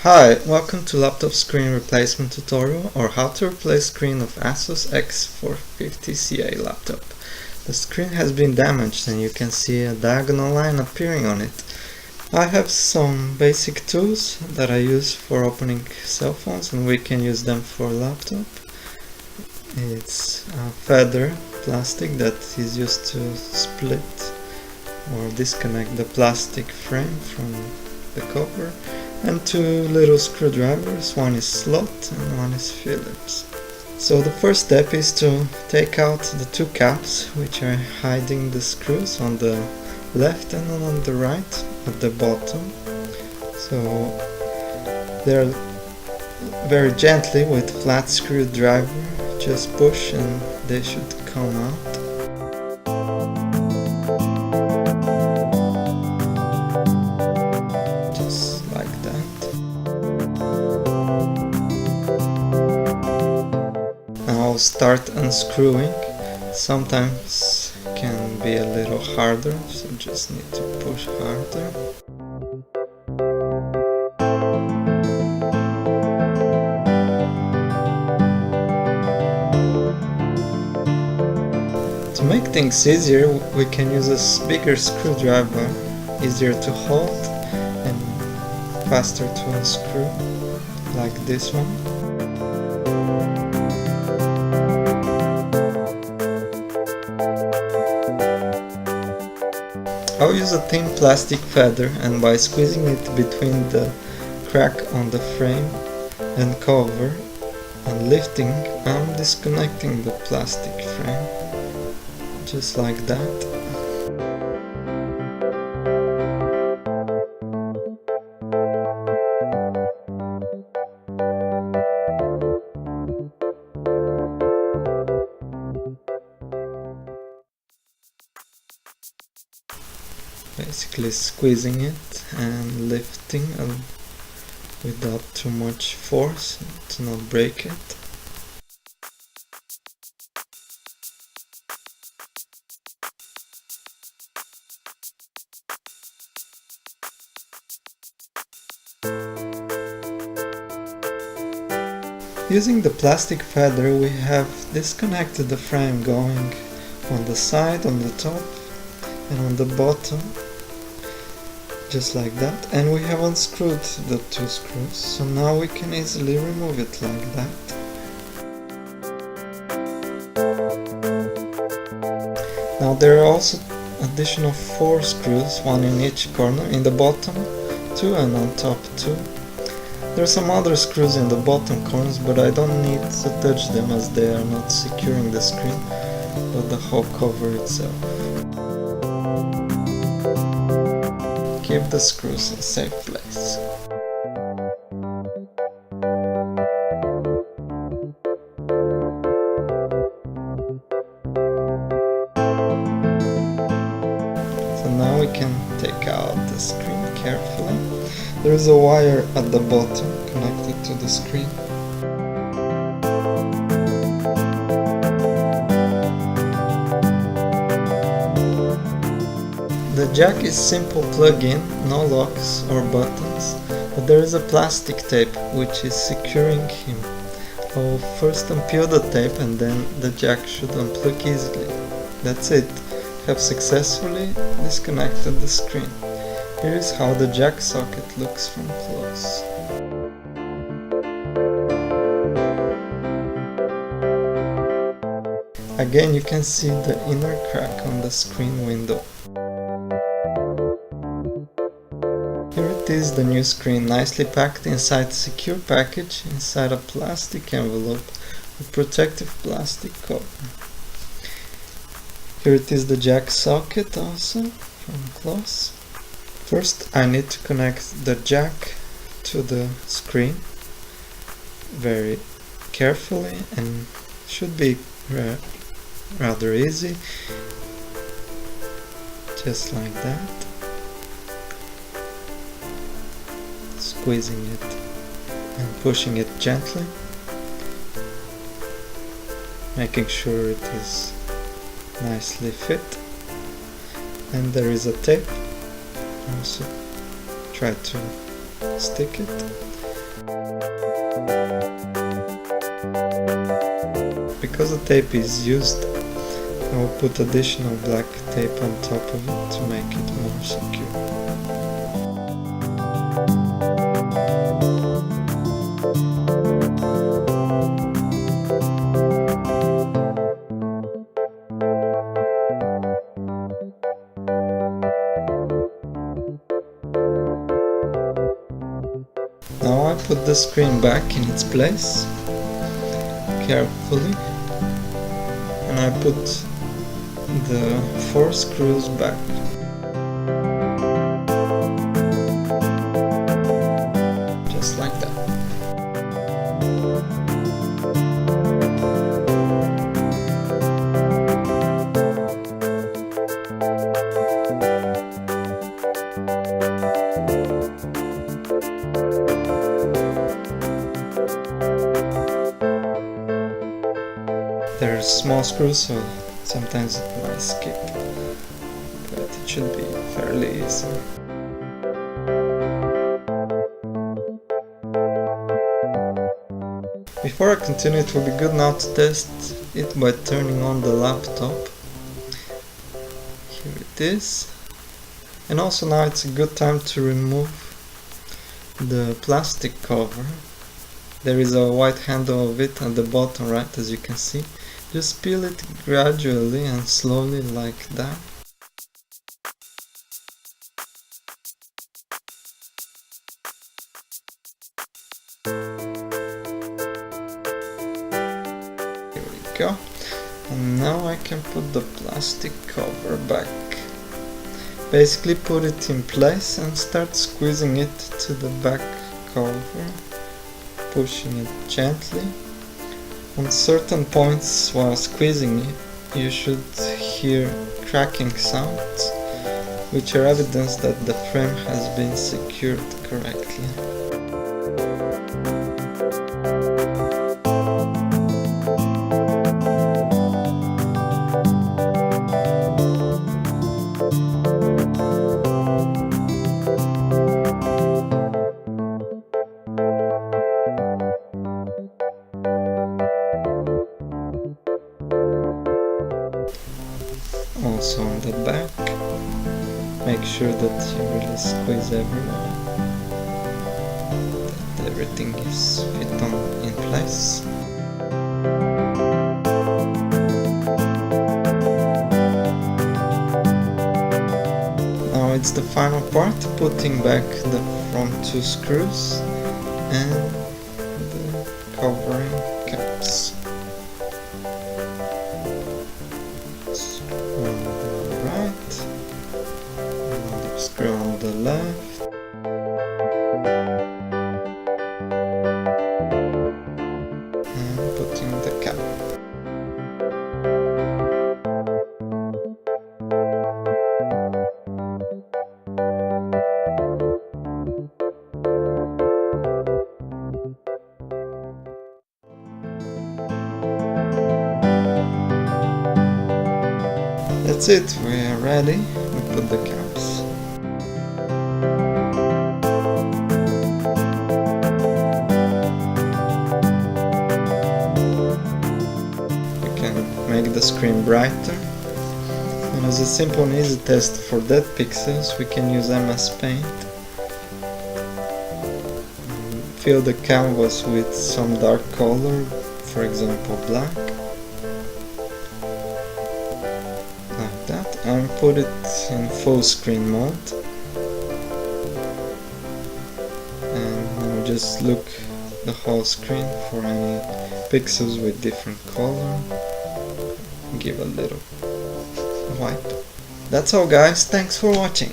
Hi, welcome to laptop screen replacement tutorial or how to replace screen of ASUS X450CA laptop. The screen has been damaged and you can see a diagonal line appearing on it. I have some basic tools that I use for opening cell phones and we can use them for laptop. It's a feather plastic that is used to split or disconnect the plastic frame from the cover, and two little screwdrivers, one is slot and one is Phillips. So the first step is to take out the two caps which are hiding the screws on the left and on the right at the bottom. So they're very gently with flat screwdriver, just push and they should come out. I'll start unscrewing. Sometimes can be a little harder, so just need to push harder. To make things easier, we can use a bigger screwdriver, easier to hold and faster to unscrew, like this one. I'll use a thin plastic feather, and by squeezing it between the crack on the frame and cover and lifting, I'm disconnecting the plastic frame, just like that. Basically squeezing it and lifting without too much force to not break it. Using the plastic feather, we have disconnected the frame going on the side, on the top and on the bottom, just like that, and we have unscrewed the two screws, so now we can easily remove it like that. Now there are also additional 4 screws, one in each corner, in the bottom 2 and on top 2. There are some other screws in the bottom corners, but I don't need to touch them as they are not securing the screen, but the whole cover itself. Keep the screws in a safe place. So now we can take out the screen carefully. There is a wire at the bottom connected to the screen. The jack is simple plug-in, no locks or buttons, but there is a plastic tape which is securing him. I will first unpeel the tape and then the jack should unplug easily. That's it, we have successfully disconnected the screen. Here is how the jack socket looks from close. Again, you can see the inner crack on the screen window. Here it is, the new screen, nicely packed inside a secure package, inside a plastic envelope with protective plastic cover. Here it is, the jack socket also, from close. First I need to connect the jack to the screen very carefully, and should be rather easy, just like that. Squeezing it and pushing it gently, making sure it is nicely fit. And there is a tape, also try to stick it. Because the tape is used, I will put additional black tape on top of it to make it more secure. Now I put the screen back in its place carefully, and I put the 4 screws back. Just like that. There are small screws, so sometimes it might skip, but it should be fairly easy. Before I continue, it will be good now to test it by turning on the laptop. Here it is. And also now it's a good time to remove the plastic cover. There is a white handle of it at the bottom right, as you can see. Just peel it gradually and slowly like that. Here we go. And now I can put the plastic cover back. Basically put it in place and start squeezing it to the back cover, pushing it gently. On certain points while squeezing it, you should hear cracking sounds, which are evidence that the frame has been secured correctly. Also on the back, make sure that you really squeeze everywhere, that everything is fit on in place. Now it's the final part, putting back the front 2 screws and the covering caps. Screw on the left, and putting the cap. That's it, we are ready. We put the caps. Make the screen brighter, and as a simple and easy test for dead pixels we can use MS Paint. Fill the canvas with some dark color, for example black, like that, and put it in full screen mode, and just look the whole screen for any pixels with different color. Give a little white. That's all guys, thanks for watching.